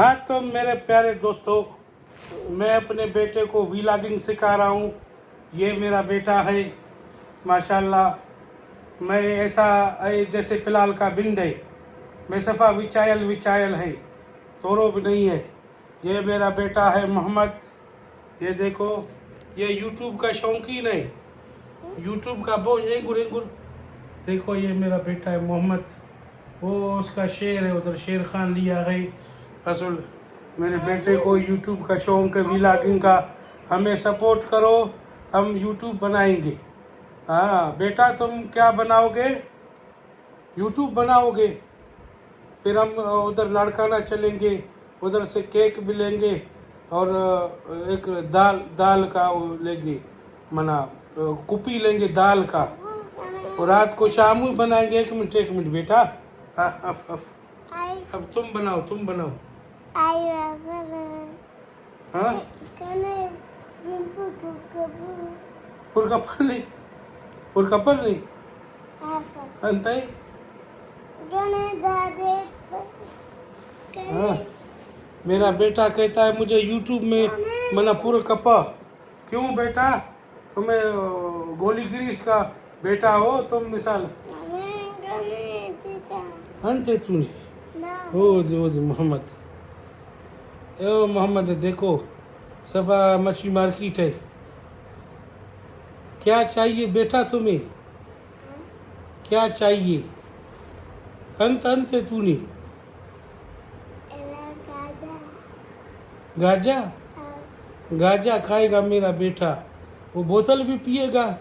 हाँ तो मेरे प्यारे दोस्तों, मैं अपने बेटे को व्लॉगिंग सिखा रहा हूँ। ये मेरा बेटा है माशाल्लाह। मैं ऐसा जैसे फिलहाल का बिंड है, मैं सफ़ा विचायल है, तोरो भी नहीं है। ये मेरा बेटा है मोहम्मद। ये देखो, ये यूट्यूब का शौकीन है, यूट्यूब का बहुत एंगुर। देखो ये मेरा बेटा है मोहम्मद। वो उसका शेर है, उधर शेर खान लिया है। असल मेरे बेटे को यूट्यूब का शौक है, व्लॉगिंग का। हमें सपोर्ट करो, हम यूट्यूब बनाएंगे। हाँ बेटा, तुम क्या बनाओगे? यूट्यूब बनाओगे। फिर हम उधर लाड़काना चलेंगे, उधर से केक भी लेंगे और एक दाल का वो लेंगे, मना कुपी लेंगे दाल का। और रात को शाम में बनाएंगे। एक मिनट बेटा। अब तुम बनाओ। हाँ पुरकपर नहीं अंतई। हाँ मेरा बेटा कहता है मुझे यूट्यूब में मना पुरकपा। क्यों बेटा, तुम्हें गोली गिरीश का बेटा हो तुम मिसाल। अंते तू ओ मोहम्मद, ओ मोहम्मद देखो, सफ़ा मछली मार्केट है। क्या चाहिए बेटा तुम्हें? क्या चाहिए? अंत तू नहीं गाजा खाएगा मेरा बेटा। वो बोतल भी पिएगा।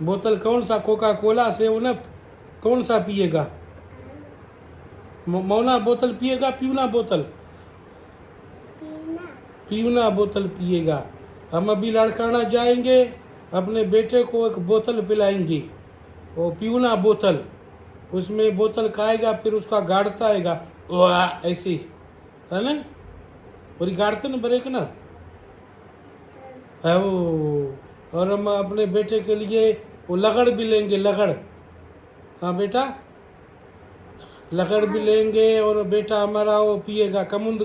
बोतल कौन सा? कोका कोला से उन्हें कौन सा पिएगा? मौना बोतल पिएगा, पीवना बोतल पिएगा। हम अभी लड़काना जाएंगे, अपने बेटे को एक बोतल पिलाएंगे, वो पीवना बोतल। उसमें बोतल खाएगा, फिर उसका गाड़ता आएगा ऐसे, है ना? और गाड़ते ना ब्रेक ना है वो। और हम अपने बेटे के लिए वो लगड़ भी लेंगे, लगड़। हाँ बेटा, लगड़ भी लेंगे। और बेटा हमारा वो पिएगा कमुंद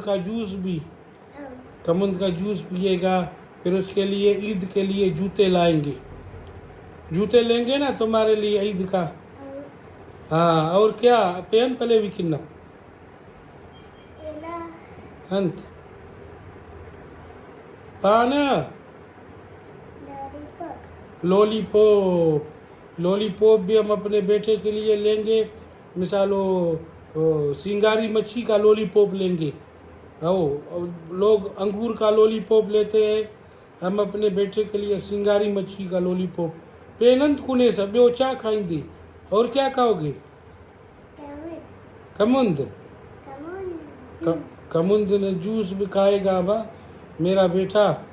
का जूस पिएगा। फिर उसके लिए ईद के लिए जूते जूते लेंगे ना तुम्हारे लिए ईद का। हाँ और क्या पेन तले भी किन्ना अंत पाना लॉलीपॉप भी हम अपने बेटे के लिए लेंगे। मिसालो सिंगारी मच्छी का लॉलीपॉप लेंगे। लोग अंगूर का लॉलीपॉप लेते हैं, हम अपने बेटे के लिए सिंगारी मच्छी का लॉलीपॉप। पेनंत कुने सब ॿियो छा खाईंदी? और क्या खाओगे? कमुंद ने जूस भी खाएगा बा मेरा बेटा।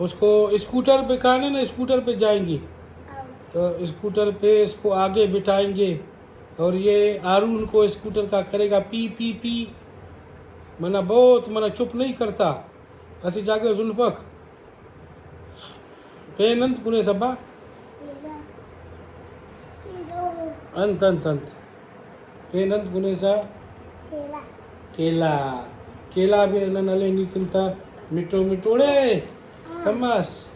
उसको स्कूटर पे खाने ना, स्कूटर पे जाएंगे तो स्कूटर पे इसको आगे बिठाएंगे और ये आरून को स्कूटर का करेगा पी। मना बहुत मना चुप नहीं करता। ऐसी जागे जुल्फक पेनंत कुने सबा अंत पेनंत कुने सा केला भी नले निकलता मिठोड़े कमास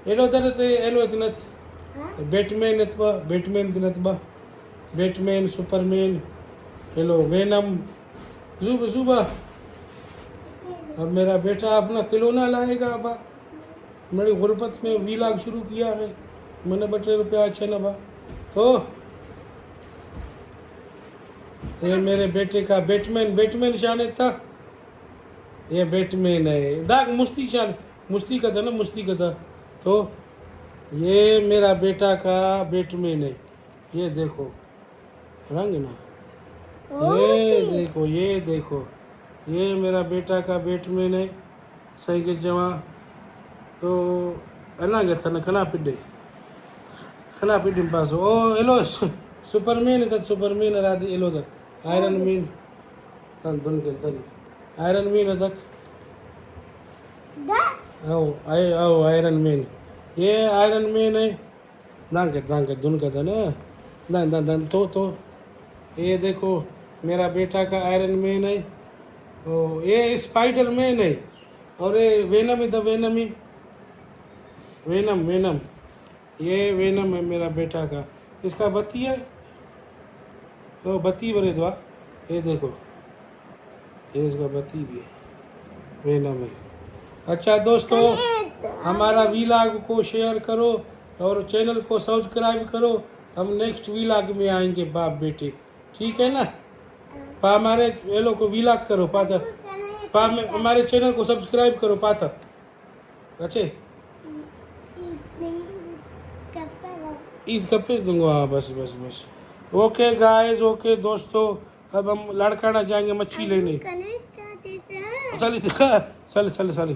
एलो तरते एलो इतनत बैटमैन सुपरमैन एलो वेनम जुबा। अब मेरा बेटा अपना खिलौना लाएगा। अब मेरी गुर्बत में व्लॉग शुरू किया है, मैंने ₹2 अच्छे न बा। तो ये मेरे बेटे का बैटमैन शान था। ये बैटमैन है, दाग मुस्ती का था। तो ये मेरा बेटा का बैटमैन है। ये देखो रंग ना, ये देखो ये मेरा बेटा का बैटमैन है। सही के जमा तो अलांगे तन खना पिड्डे पास ओ एलो सुपरमैन राधी एलो तक आयरन मैन तन दुन के सरी आयरन मैन तक आओ आयरन मैन। ये आयरन मैन है। दांगे दुन के तन दान तो ये देखो मेरा बेटा का आयरन मैन है, ओ ये स्पाइडर मैन है, और ये वेनम है, द वेनम है, वेनम वेनम, ये वेनम है मेरा बेटा का। इसका बत्ती है, तो बत्ती भरे दवा, ये देखो ये इसका बत्ती भी है, वेनम है। अच्छा दोस्तों, हमारा वीलॉग को शेयर करो और चैनल को सब्सक्राइब करो। हम नेक्स्ट वीलॉग में आएंगे बाप बेटे, ठीक है ना। पा हमारे ये लोग को वीलॉग करो पाता, पा हमारे चैनल को सब्सक्राइब करो पाता। अच्छे ईद का भेज दूंगा, हाँ बस बस बस। ओके गाइस, ओके दोस्तों, अब हम लड़काना जाएंगे मच्छी लेने। चल चल चल।